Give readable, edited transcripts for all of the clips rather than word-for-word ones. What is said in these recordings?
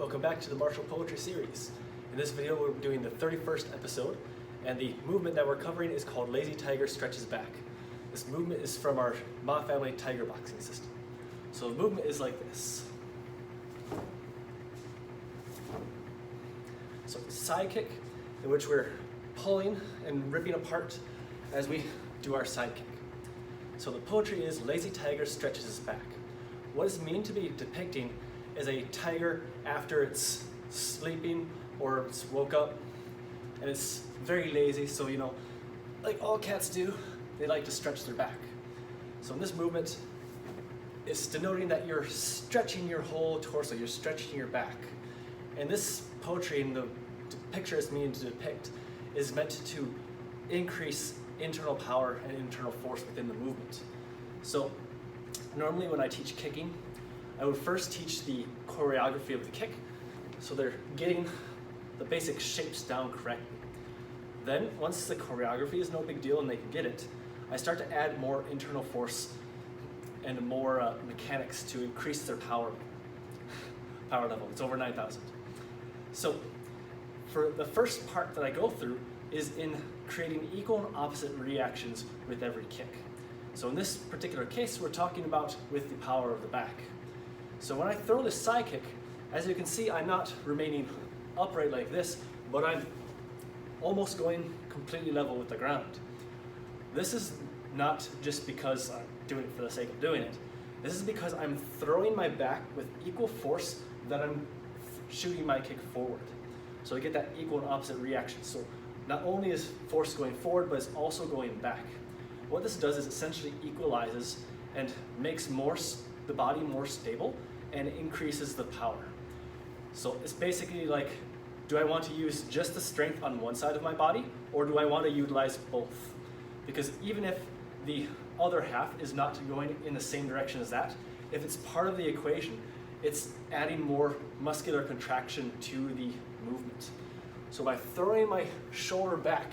welcome back to the martial poetry series. In this video we're doing the 31st episode, and the movement that we're covering is called Lazy Tiger Stretches Back. This movement is from our Ma family tiger boxing system. So the movement is like this. So side kick, in which we're pulling and ripping apart as we do our side kick. So the poetry is Lazy Tiger Stretches his back. What it's mean to be depicting is a tiger after it's sleeping or it's woke up and it's very lazy, so like all cats do, they like to stretch their back. So in this movement, it's denoting that you're stretching your whole torso, you're stretching your back. And this poetry and the picture it's meaning to depict is meant to increase internal power and internal force within the movement. So normally when I teach kicking, I would first teach the choreography of the kick, so they're getting the basic shapes down correctly. Then, once the choreography is no big deal and they can get it, I start to add more internal force and more mechanics to increase their power level. It's over 9,000. So, for the first part that I go through is in creating equal and opposite reactions with every kick. So in this particular case, we're talking about with the power of the back. So when I throw this side kick, as you can see, I'm not remaining upright like this, but I'm almost going completely level with the ground. This is not just because I'm doing it for the sake of doing it. This is because I'm throwing my back with equal force that I'm shooting my kick forward. So I get that equal and opposite reaction. So not only is force going forward, but it's also going back. What this does is essentially equalizes and makes the body more stable and increases the power. So it's basically like, do I want to use just the strength on one side of my body, or do I want to utilize both? Because even if the other half is not going in the same direction as that, if it's part of the equation, it's adding more muscular contraction to the movement. So by throwing my shoulder back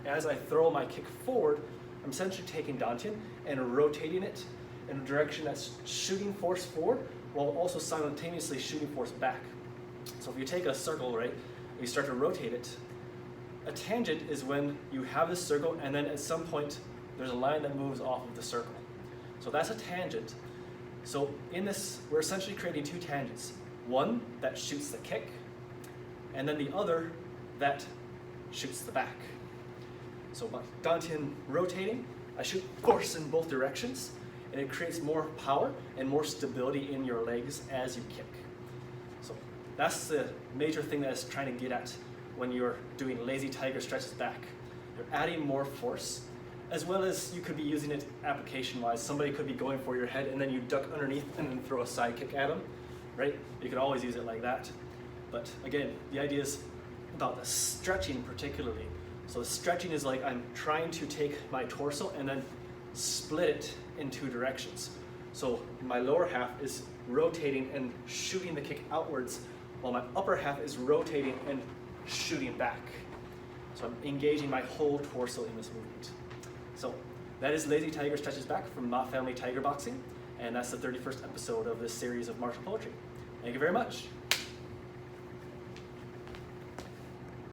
as I throw my kick forward, I'm essentially taking dantian and rotating it in a direction that's shooting force forward while also simultaneously shooting force back. So if you take a circle, right, and you start to rotate it, a tangent is when you have this circle and then at some point there's a line that moves off of the circle. So that's a tangent. So in this, we're essentially creating two tangents. One that shoots the kick, and then the other that shoots the back. So by dantian rotating, I shoot force in both directions, and it creates more power and more stability in your legs as you kick. So that's the major thing that it's trying to get at when you're doing Lazy Tiger Stretches Back. You're adding more force, as well as you could be using it application-wise. Somebody could be going for your head, and then you duck underneath and then throw a side kick at them, right? You could always use it like that. But again, the idea is about the stretching particularly. So the stretching is like I'm trying to take my torso and then split it in two directions. So my lower half is rotating and shooting the kick outwards, while my upper half is rotating and shooting back. So I'm engaging my whole torso in this movement. So that is Lazy Tiger Stretches Back from Ma Family Tiger Boxing, and that's the 31st episode of this series of martial poetry. Thank you very much.